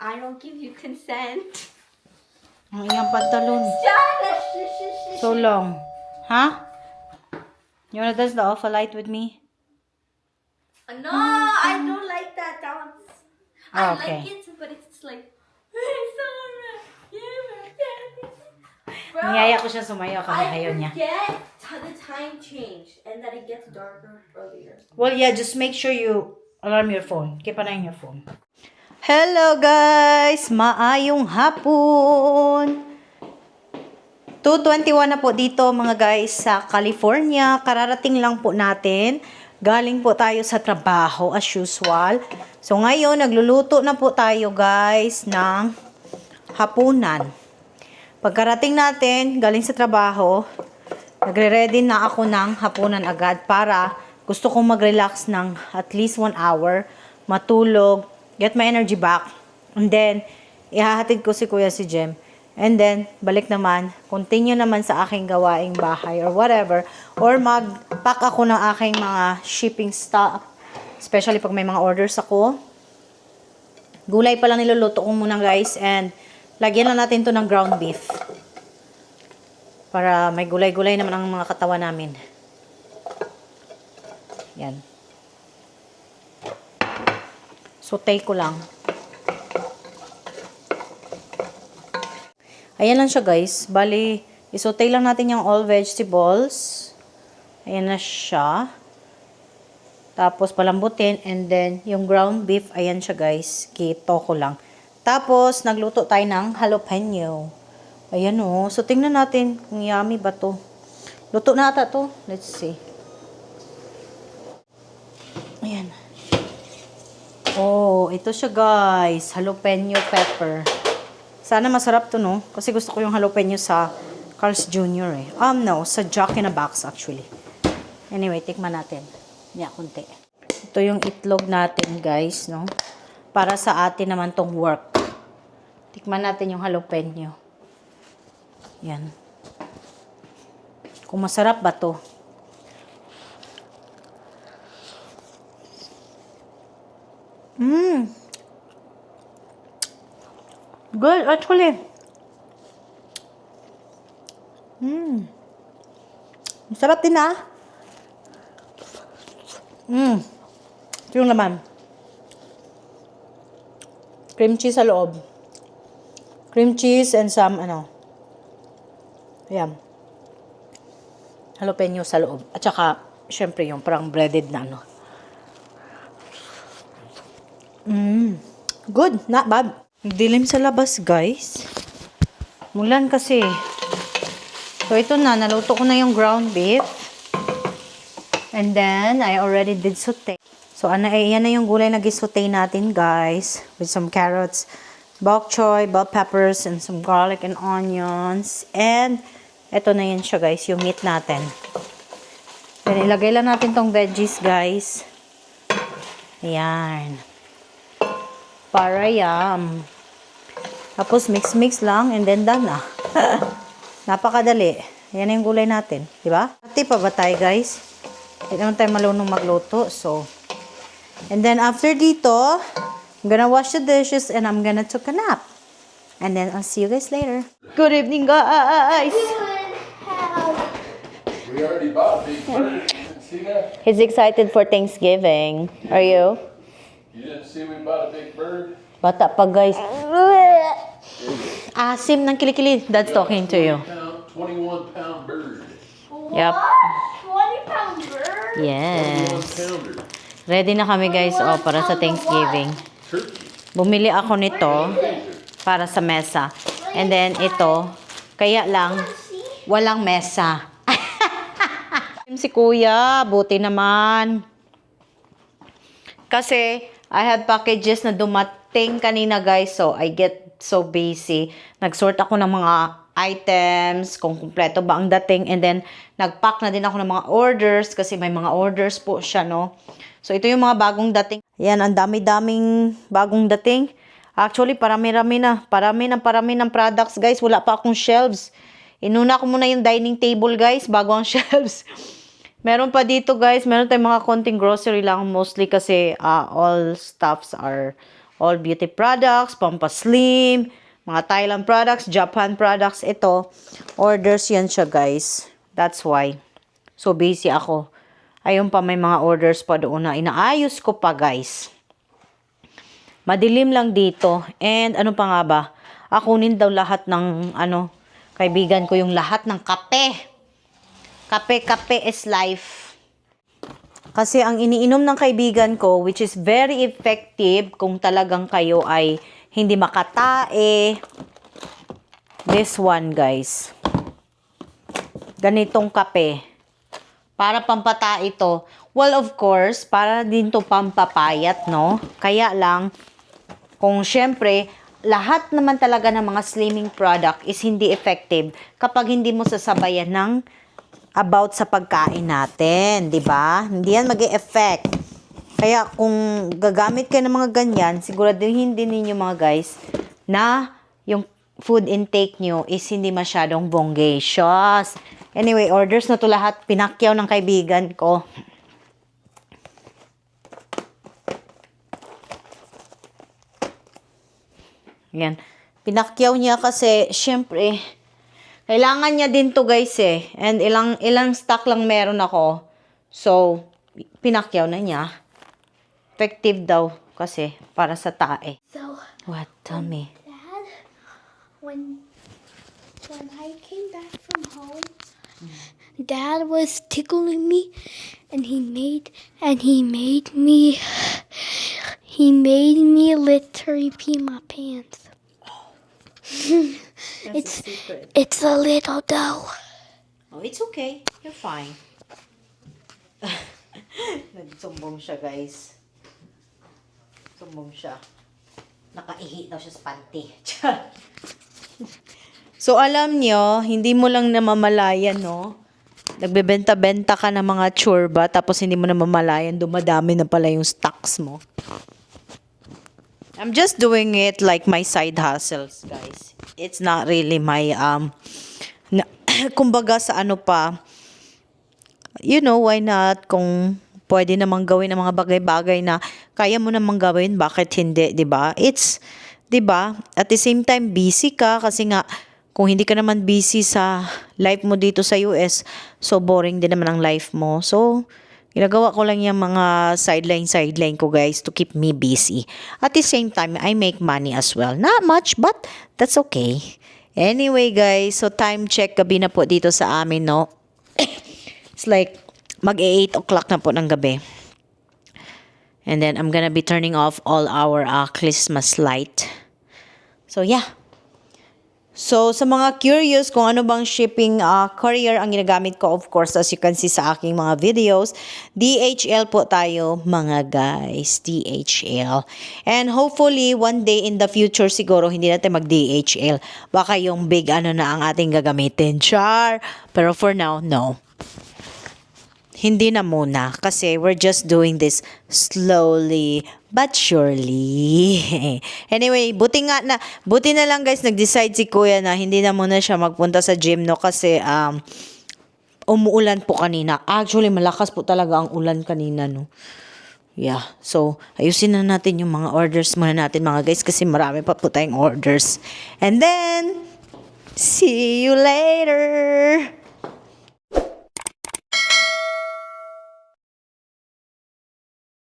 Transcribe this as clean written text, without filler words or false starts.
I don't give you consent. Ang iyang pantalon. So long. Huh? You wanna dance the Alpha Light with me? No, I don't like that dance. I Okay. like it, but it's like. Bro, Niyaya ko siya sumayaw kami I ayaw niya. forget the time change and that it gets darker earlier. Well, yeah, just make sure you alarm your phone. Keep an eye on your phone. Hello, guys! Maayong hapon! 2:21 na po dito, mga guys, sa California. Kararating lang po natin. Galing po tayo sa trabaho, as usual. So, ngayon, nagluluto na po tayo, guys, ng hapunan. Pagkarating natin, galing sa trabaho, nagre-ready na ako ng hapunan agad para gusto kong mag-relax ng at least 1 hour, matulog, get my energy back, and then, ihahatid ko si Kuya si Jem. And then, balik naman, continue naman sa aking gawaing bahay or whatever, or mag-pack ako ng aking mga shipping stuff, especially pag may mga orders ako. Gulay pa lang niluluto ko muna, guys, and lagyan na natin to ng ground beef. Para may gulay-gulay naman ang mga katawan namin. Yan. Saute ko lang. Ayan lang siya, guys. Bali, isaute lang natin yung all vegetables. Ayan na siya. Tapos, palambutin. And then, yung ground beef, ayan siya, guys. Kito ko lang. Tapos, nagluto tayo ng jalapeno. Ayan o. So, tingnan natin kung yummy ba to. Luto na ata to. Let's see. Ayan. Oh, ito siya, guys. Jalapeno pepper. Sana masarap to, no? Kasi gusto ko yung jalapeno sa Carl's Jr. eh. No. Sa Jack in a Box, actually. Anyway, tikman natin. Yeah, kunti. Ito yung itlog natin, guys, no? Para sa atin naman tong work. Tikman natin yung jalapeno. Yan. Kung masarap ba to? Good, actually. Masarap din, ah. Ito yung laman. Cream cheese sa loob. Cream cheese and some, ayan. Jalapeno sa loob. At saka, syempre, yung parang breaded na, Good, not bad. Dilim sa labas, guys. Mulan kasi. So, ito na. Naluto ko na yung ground beef. And then, I already did saute. So, yan na yung gulay na gisaute natin, guys. With some carrots, bok choy, bell peppers, and some garlic and onions. And, ito na yun siya, guys. Yung meat natin. Then, ilagay lang natin tong veggies, guys. Ayan. Para yum. Tapos, mix-mix lang. And then, done na. Napakadali. Yan na yung gulay natin. Diba? Pati pa ba tayo, guys? Hindi naman tayo malunong magluto. So, and then after dito, I'm gonna wash the dishes and I'm gonna take a nap. And then I'll see you guys later. Good evening, guys. We already bought a big bird. You didn't see that? He's excited for Thanksgiving. Are you? You didn't see we bought a big bird? Bata pa, guys. Asim ng kilikili. Dad's talking to you. 21-pound bird. Yep. 20-pound bird? Yes. 21-pounder. Ready na kami, guys, para sa Thanksgiving. Turkey. Bumili ako nito para sa mesa. And then, ito, kaya lang, walang mesa. Si Kuya, buti naman. Kasi, I had packages na dumating kanina, guys. So, I get so busy. Nag-sort ako ng mga items, kung kumpleto ba ang dating. And then, nag-pack na din ako ng mga orders kasi may mga orders po siya, no? So, ito yung mga bagong dating. Ayan, ang dami-daming bagong dating. Actually, parami-rami na. Parami ng products, guys. Wala pa akong shelves. Inuna ko muna yung dining table, guys, bago ang shelves. Meron pa dito, guys. Meron tayong mga konting grocery lang. Mostly kasi all stuffs are all beauty products, pampaslim, mga Thailand products, Japan products. Ito, orders yan siya guys. That's why. So busy ako. Ayun pa, may mga orders pa doon na inaayos ko pa guys. Madilim lang dito. And ano pa nga ba? Akunin daw lahat ng kaibigan ko yung lahat ng kape. Kape is life. Kasi ang iniinom ng kaibigan ko, which is very effective kung talagang kayo ay hindi makatae. This one, guys. Ganitong kape. Para pampata ito. Well, of course, para din to pampapayat, no? Kaya lang, kung syempre, lahat naman talaga ng mga slimming product is hindi effective kapag hindi mo sasabayan ng about sa pagkain natin, 'di ba? Hindi yan mag-e-effect. Kaya kung gagamit kayo ng mga ganyan, siguraduhin din ninyo mga guys na yung food intake nyo is hindi masyadong bongacious. Anyway, orders na to lahat. Pinakyaw ng kaibigan ko. Yan. Pinakyaw niya kasi, syempre, kailangan niya din to guys eh. And ilang stock lang meron ako. So, pinakyaw na niya. Effective daw kasi para sa tae. So, What? Tell me. Dad, when I came back from home, Dad was tickling me, and he made me literally pee my pants. That's a secret. It's a little dough. Oh, it's okay. You're fine. Nagsumbong siya, guys. Sumbong siya. Nakaihi daw siya sa panty. So, alam nyo, hindi mo lang namamalayan, no? Nagbebenta-benta ka ng mga churba, tapos hindi mo namamalayan, dumadami na pala yung stocks mo. I'm just doing it like my side hustles, guys. It's not really my, kumbaga sa ano pa, you know, why not? Kung pwede namang gawin ng mga bagay-bagay na kaya mo namang gawin, bakit hindi, 'di ba? It's, 'di ba? At the same time, busy ka kasi nga, kung hindi ka naman busy sa life mo dito sa US, so boring din naman ang life mo. So, ginagawa ko lang yung mga sideline ko guys to keep me busy. At the same time, I make money as well. Not much, but that's okay. Anyway guys, so time check, gabi na po dito sa amin, no? It's like, mag-8 o'clock na po ng gabi. And then, I'm gonna be turning off all our Christmas light. So, yeah. So, sa mga curious kung ano bang shipping courier ang ginagamit ko, of course, as you can see sa aking mga videos, DHL po tayo, mga guys. DHL. And hopefully, one day in the future, siguro, hindi natin mag-DHL. Baka yung big ano na ang ating gagamitin. Char! Pero for now, no. Hindi na muna kasi we're just doing this slowly but surely. Anyway, buti na lang guys nag-decide si Kuya na hindi na muna siya magpunta sa gym, no, kasi umuulan po kanina. Actually, malakas po talaga ang ulan kanina, no. Yeah. So, ayusin na natin yung mga orders muna natin mga guys kasi marami pa po tayong orders. And then, see you later!